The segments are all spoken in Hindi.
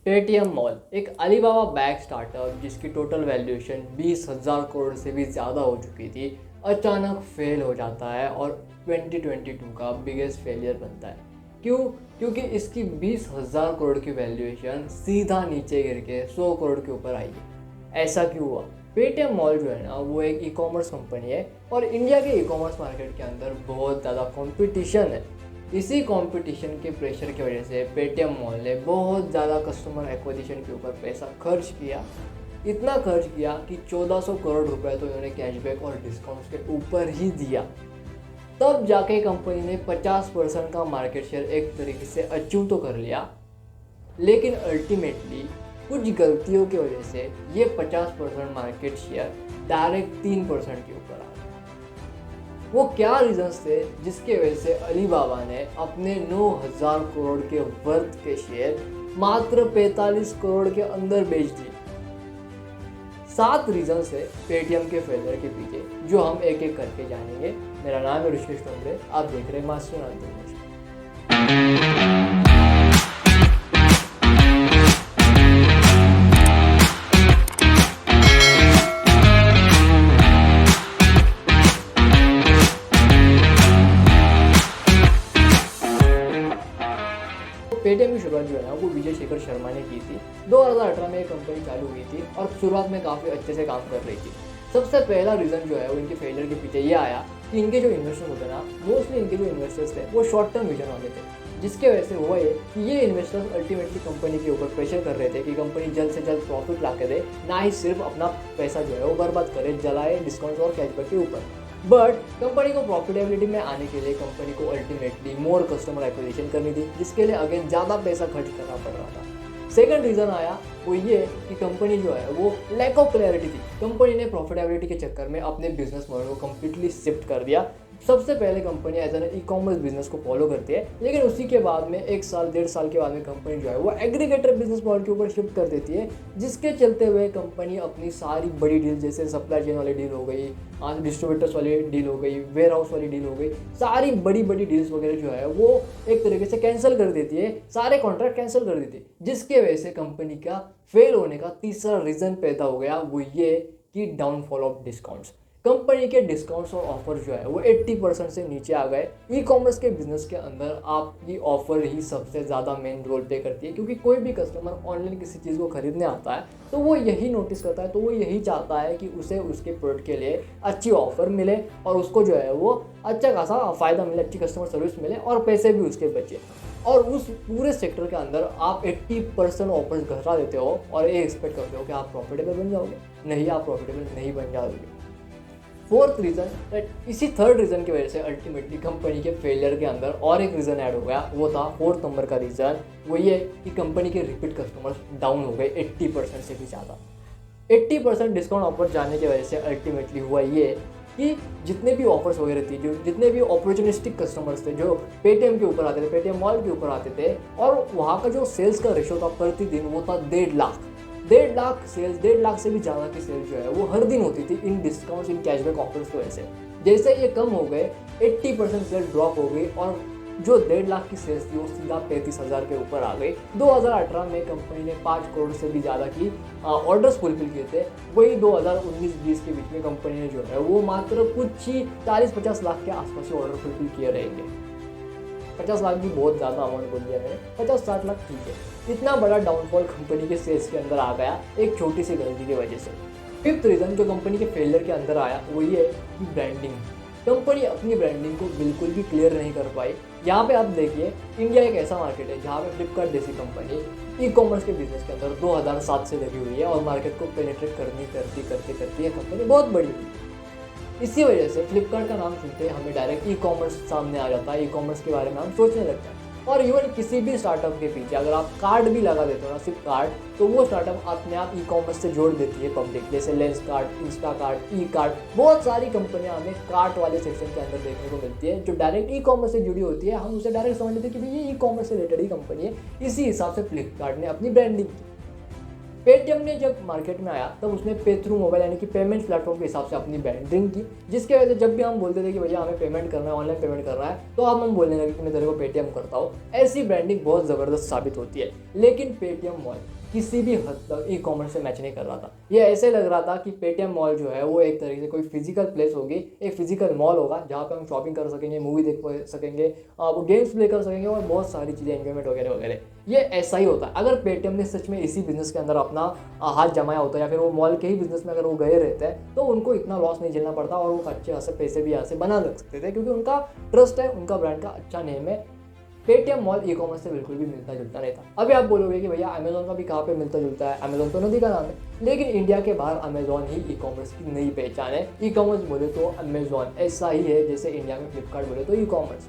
पेटीएम मॉल एक अलीबाबा बैग स्टार्टअप जिसकी टोटल वैल्यूएशन 20,000 करोड़ से भी ज़्यादा हो चुकी थी, अचानक फेल हो जाता है और 2022 का बिगेस्ट फेलियर बनता है। क्यों? क्योंकि इसकी 20,000 करोड़ की वैल्यूएशन सीधा नीचे गिर के 100 करोड़ के ऊपर आई है। ऐसा क्यों हुआ? पेटीएम मॉल जो है ना, वो एक ई कॉमर्स कंपनी है और इंडिया के ई कॉमर्स मार्केट के अंदर बहुत ज़्यादा कंपटीशन है। इसी कंपटीशन के प्रेशर की वजह से पेटीएम मॉल ने बहुत ज़्यादा कस्टमर एक्विजिशन के ऊपर पैसा खर्च किया। इतना खर्च किया कि 1400 करोड़ रुपए तो इन्होंने कैशबैक और डिस्काउंट्स के ऊपर ही दिया। तब जाके कंपनी ने 50% का मार्केट शेयर एक तरीके से अचीव तो कर लिया, लेकिन अल्टीमेटली कुछ गलतियों की वजह से ये 50% मार्केट शेयर डायरेक्ट 3% के ऊपर आ गया। वो क्या रीजंस थे जिसके वजह से अलीबाबा ने अपने 9,000 करोड़ के वर्थ के शेयर मात्र 45 करोड़ के अंदर बेच दिए। 7 रीजंस है पेटीएम के फेलियर के पीछे, जो हम एक एक करके जानेंगे। मेरा नाम है ऋषिकेश टोमरे, आप देख रहे हैं मास्टर अंतिम। पेटीएम की शुरुआत जो है ना, वो विजय शेखर शर्मा ने की थी। 2018 में ये कंपनी चालू हुई थी और शुरुआत में काफ़ी अच्छे से काम कर रही थी। सबसे पहला रीज़न जो है वो इनके फेलियर के पीछे ये आया कि इनके जो इन्वेस्टर्स होते हैं ना, मोस्टली इनके जो इन्वेस्टर्स थे वो शॉर्ट टर्म विजन वाले थे, जिसके वजह से हुआ ये कि ये इन्वेस्टर्स अल्टीमेटली कंपनी के ऊपर प्रेशर कर रहे थे कि कंपनी जल्द से जल्द प्रॉफिट ला के दे, ना ही सिर्फ अपना पैसा जो है वो बर्बाद करे, जलाए डिस्काउंट और कैशबैक के ऊपर। बट कंपनी को प्रॉफिटेबिलिटी में आने के लिए कंपनी को अल्टीमेटली मोर कस्टमर एक्विजिशन करनी थी, जिसके लिए अगेन ज़्यादा पैसा खर्च करना पड़ रहा था। सेकंड रीज़न आया वो ये कि कंपनी जो है वो लैक ऑफ क्लैरिटी थी। कंपनी ने प्रॉफिटेबिलिटी के चक्कर में अपने बिजनेस मॉडल को कम्प्लीटली शिफ्ट कर दिया। सबसे पहले company as an e commerce business को फॉलो करती है, लेकिन उसी के बाद में 1 साल 1.5 साल के बाद में कंपनी जो है वो एग्रीगेटर बिजनेस मॉडल के ऊपर शिफ्ट कर देती है, जिसके चलते हुए कंपनी अपनी सारी बड़ी डील, जैसे सप्लाई चेन वाली डील हो गई, डिस्ट्रीब्यूटर्स वाली डील हो गई, वेयर हाउस वाली डील हो गई, सारी बड़ी बड़ी डील्स वगैरह जो है वो एक तरीके से कैंसिल कर देती है, सारे कॉन्ट्रैक्ट कैंसिल कर देती है, जिसके वजह से कंपनी का फेल होने का तीसरा रीज़न पैदा हो गया, वो ये कि डाउनफॉल ऑफ डिस्काउंट्स। कंपनी के डिस्काउंट्स और ऑफर जो है वो 80% से नीचे आ गए। ई कॉमर्स के बिजनेस के अंदर आपकी ऑफर ही सबसे ज़्यादा मेन रोल प्ले करती है, क्योंकि कोई भी कस्टमर ऑनलाइन किसी चीज़ को खरीदने आता है तो वो यही नोटिस करता है, तो वो यही चाहता है कि उसे उसके प्रोडक्ट के लिए अच्छी ऑफर मिले और उसको जो है वो अच्छा खासा फ़ायदा मिले, अच्छी कस्टमर सर्विस मिले और पैसे भी उसके बचे। और उस पूरे सेक्टर के अंदर आप 80% ऑफर्स घटा देते हो और ये एक्सपेक्ट करते हो कि आप प्रॉफिटेबल बन जाओगे। नहीं, आप प्रॉफिटेबल नहीं बन जाओगे। फोर्थ रीज़न दैट इसी थर्ड रीज़न की वजह से अल्टीमेटली कंपनी के फेलियर के अंदर और एक रीज़न ऐड हो गया, वो था फोर्थ नंबर का रीज़न, वो ये कि कंपनी के रिपीट कस्टमर्स डाउन हो गए 80% से भी ज़्यादा। 80% डिस्काउंट ऑफर जाने की वजह से अल्टीमेटली हुआ ये कि जितने भी ऑफर्स वगैरह थी, जो जितने भी अपॉर्चुनिस्टिक कस्टमर्स थे जो पेटीएम के ऊपर आते थे, पेटीएम मॉल के ऊपर आते थे, और वहाँ का जो सेल्स का रेशो था प्रतिदिन वो था 1.5 लाख। 1.5 लाख सेल्स, 1.5 लाख से भी ज़्यादा की सेल्स जो है वो हर दिन होती थी इन डिस्काउंट्स, इन कैशबैक ऑफर्स की वजह से। जैसे ये कम हो गए, 80% सेल्स ड्रॉप हो गई और जो 1.5 लाख की सेल्स थी वो सीधा 35,000 के ऊपर आ गई। 2018 में कंपनी ने 5 करोड़ से भी ज़्यादा की ऑर्डर्स फुलफिल किए थे। वही 2019-20 के बीच में कंपनी ने जो है वो मात्र कुछ ही 40-50 लाख के आसपास ही ऑर्डर फुलफिल किए रहेंगे। 50 लाख भी बहुत ज़्यादा अमाउंट बोल दिया मैंने, 50-60 लाख ठीक है। इतना बड़ा डाउनफॉल कंपनी के सेल्स के अंदर आ गया एक छोटी सी गलती की वजह से। फिफ्थ रीज़न जो कंपनी के फेलियर के अंदर आया वो ये कि ब्रांडिंग। कंपनी अपनी ब्रांडिंग को बिल्कुल भी क्लियर नहीं कर पाई। यहाँ पे आप देखिए, इंडिया एक ऐसा मार्केट है जहाँ पे फ्लिपकार्ट जैसी कंपनी ई कॉमर्स के बिजनेस के अंदर 2007 से लगी हुई है और मार्केट को पेनिट्रेट करती ये कंपनी बहुत बड़ी हुई। इसी वजह से फ्लिपकार्ट का नाम सुनते हमें डायरेक्ट ई कॉमर्स सामने आ जाता है, ई कॉमर्स के बारे में हम सोचने लगते हैं। और इवन किसी भी स्टार्टअप के पीछे अगर आप कार्ड भी लगा देते हो ना, सिर्फ कार्ड, तो वो स्टार्टअप अपने आप ई कॉमर्स से जोड़ देती है पब्लिक, जैसे लेंस कार्ड, इंस्टा कार्ड, ई कार्ड, बहुत सारी कंपनियां हमें कार्ट वाले सेक्शन के अंदर देखने को मिलती है जो डायरेक्ट ई कॉमर्स से जुड़ी होती है। हम उसे डायरेक्ट समझ लेते हैं कि भाई ये ई कॉमर्स से रिलेटेड ही कंपनी है। इसी हिसाब से फ्लिपकार्ट ने अपनी ब्रांडिंग की। पेटीएम ने जब मार्केट में आया तब उसने पे थ्रू मोबाइल यानी कि पेमेंट प्लेटफॉर्म के हिसाब से अपनी ब्रांडिंग की, जिसके वजह से जब भी हम बोलते थे कि भैया हमें पेमेंट करना है, ऑनलाइन पेमेंट करना है, तो अब हम बोलने लगे कि मैं तेरे को पेटीएम करता हूँ। ऐसी ब्रांडिंग बहुत ज़बरदस्त साबित होती है। लेकिन पेटीएम मॉल किसी भी हद तक ई कॉमर्स से मैच नहीं कर रहा था। ये ऐसे लग रहा था कि पेटीएम मॉल जो है वो एक तरीके से कोई फिजिकल प्लेस होगी, एक फिजिकल मॉल होगा जहाँ पे हम शॉपिंग कर सकेंगे, मूवी देख सकेंगे, वो गेम्स प्ले कर सकेंगे और बहुत सारी चीज़ें एंजॉयमेंट वगैरह वगैरह। ये ऐसा ही होता है। अगर पेटीएम ने सच में इसी बिजनेस के अंदर अपना हाथ जमाया होता या फिर वो मॉल के ही बिजनेस में अगर वो गए रहते हैं तो उनको इतना लॉस नहीं झेलना पड़ता और वो अच्छे खासे पैसे भी यहाँ से बना लग सकते थे, क्योंकि उनका ट्रस्ट है, उनका ब्रांड का अच्छा नेम है। पेटीएम मॉल ई कॉमर्स से बिल्कुल भी मिलता जुलता नहीं था। अभी आप बोलोगे कि भैया अमेजोन का भी कहाँ पे मिलता जुलता है, अमेजोन तो नदी का नाम है, लेकिन इंडिया के बाहर अमेजोन ही ई कॉमर्स की नई पहचान है। ई कॉमर्स बोले तो अमेजोन ऐसा ही है जैसे इंडिया में फ्लिपकार्ट बोले तो ई कॉमर्स,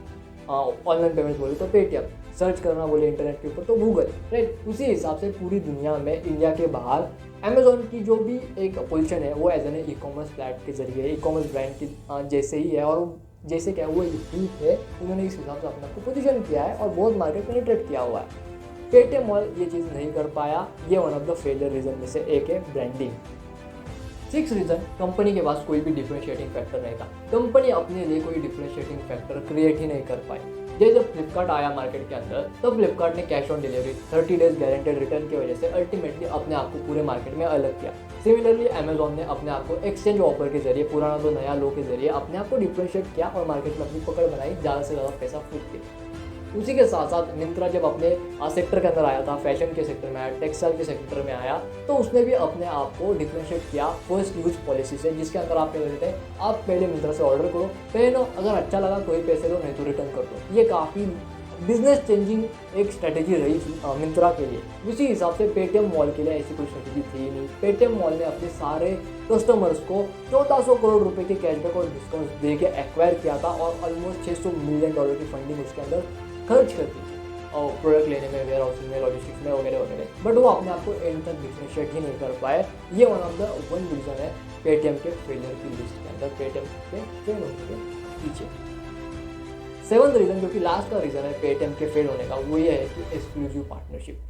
ऑनलाइन पेमेंट्स बोले तो पेटीएम, सर्च करना बोले इंटरनेट के ऊपर तो गूगल, राइट। उसी हिसाब से पूरी दुनिया में इंडिया के बाहर अमेजोन की जो भी एक पोजीशन है वो as an e commerce plate के जरिए ई कॉमर्स ब्रांड की जैसे ही है और जैसे क्या वो यही है, उन्होंने इस हिसाब से अपना पोजीशन किया है और बहुत मार्केट पेनिट्रेट किया हुआ है। पेटीएम मॉल ये चीज़ नहीं कर पाया, ये one of the failure reason में से एक है ब्रांडिंग। 6 रीजन, कंपनी के पास कोई भी डिफरेंशिएटिंग फैक्टर नहीं था। कंपनी अपने लिए कोई डिफरेंशिएटिंग फैक्टर क्रिएट ही नहीं कर पाई। जब फ्लिपकार्ट आया मार्केट के अंदर तब फ्लिपकार्ट ने cash on delivery 30 days guaranteed return की वजह से अल्टीमेटली अपने आप को पूरे मार्केट में अलग किया। सिमिलरली अमेजोन ने अपने आप को एक्सचेंज ऑफर के जरिए, पुराना तो नया लो के जरिए अपने आप को डिफरेंशिएट किया और मार्केट में अपनी पकड़ बनाई, ज़्यादा से ज़्यादा पैसा फूक के। उसी के साथ साथ मिंत्रा जब अपने सेक्टर के अंदर आया था, फैशन के सेक्टर में आया, टेक्सटाइल के सेक्टर में आया, तो उसने भी अपने आप को डिफरेंशिएट किया फर्स्ट यूज पॉलिसी से, जिसके अंदर आप कह देते हैं आप पहले मिंत्रा से ऑर्डर करो, पहनो, अगर अच्छा लगा कोई पैसे दो, नहीं तो रिटर्न कर दो। ये काफ़ी बिजनेस चेंजिंग एक स्ट्रेटेजी रही थी मिंत्रा के लिए। उसी हिसाब से पेटीएम मॉल के लिए ऐसी कोई स्ट्रेटेजी थी ही नहीं। पेटीएम मॉल ने अपने सारे कस्टमर्स को 1400 करोड़ रुपए के कैशबैक और डिस्काउंट दे के एक्वायर किया था और ऑलमोस्ट $600 मिलियन की फंडिंग उसके अंदर खर्च कर दी और प्रोडक्ट लेने में, वेयर हाउसिंग में, लॉजिस्टिक्स में वगैरह वगैरह। बट वो अपने आप को एंड तक डिफरेंशिएट ही नहीं कर पाए। ये one of the one reason है पेटीएम के फेलियर की लिस्ट के अंदर, पेटीएम के फेल होने के पीछे। 7th रीजन जो कि लास्ट का रीजन है पेटीएम के फेल होने का, वो ये है कि एक्सक्लूसिव पार्टनरशिप।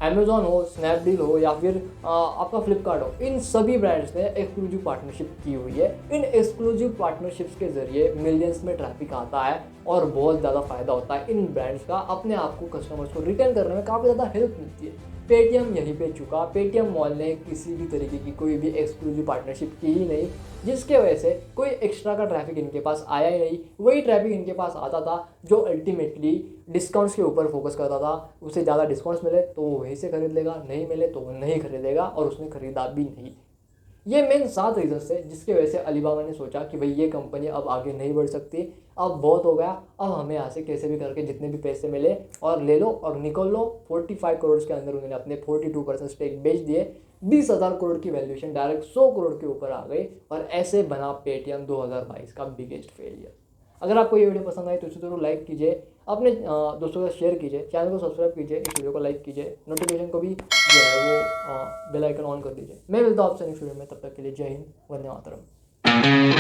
अमेजोन हो, स्नैपडील हो या फिर आपका फ्लिपकार्ट हो, इन सभी ब्रांड्स ने एक्सक्लूसिव पार्टनरशिप की हुई है। इन एक्सक्लूसिव पार्टनरशिप्स के जरिए मिलियंस में ट्रैफिक आता है और बहुत ज़्यादा फायदा होता है इन ब्रांड्स का। अपने आप को कस्टमर्स को रिटर्न करने में काफ़ी ज़्यादा हेल्प मिलती है। पेटीएम यहीं पे चुका। पेटीएम मॉल ने किसी भी तरीके की कोई भी एक्सक्लूसिव पार्टनरशिप की ही नहीं, जिसके वजह से कोई एक्स्ट्रा का ट्रैफिक इनके पास आया ही नहीं। वही ट्रैफिक इनके पास आता था जो अल्टीमेटली डिस्काउंट्स के ऊपर फोकस करता था। उसे ज़्यादा डिस्काउंट्स मिले तो वो वहीं से खरीद लेगा, नहीं मिले तो वो नहीं खरीदेगा और उसने खरीदा भी नहीं। ये मेन 7 रीजन्स है जिसके वजह से अलीबाबा ने सोचा कि भाई ये कंपनी अब आगे नहीं बढ़ सकती, अब बहुत हो गया, अब हमें यहाँ से कैसे भी करके जितने भी पैसे मिले और ले लो और निकल लो। 45 करोड़ के अंदर उन्होंने अपने 42% स्टेक बेच दिए। 20,000 करोड़ की वैल्यूएशन डायरेक्ट 100 करोड़ के ऊपर आ गई और ऐसे बना पेटीएम 2022 का बिगेस्ट फेलियर। अगर आपको ये वीडियो पसंद आई तो इसे जरूर लाइक कीजिए, अपने दोस्तों के साथ शेयर कीजिए, चैनल को सब्सक्राइब कीजिए, इस वीडियो को लाइक कीजिए, नोटिफिकेशन को भी जो है वो बेल आइकन ऑन कर दीजिए। मैं मिलता हूँ आपसे नेक्स्ट वीडियो में, तब तक के लिए जय हिंद, वंदे मातरम।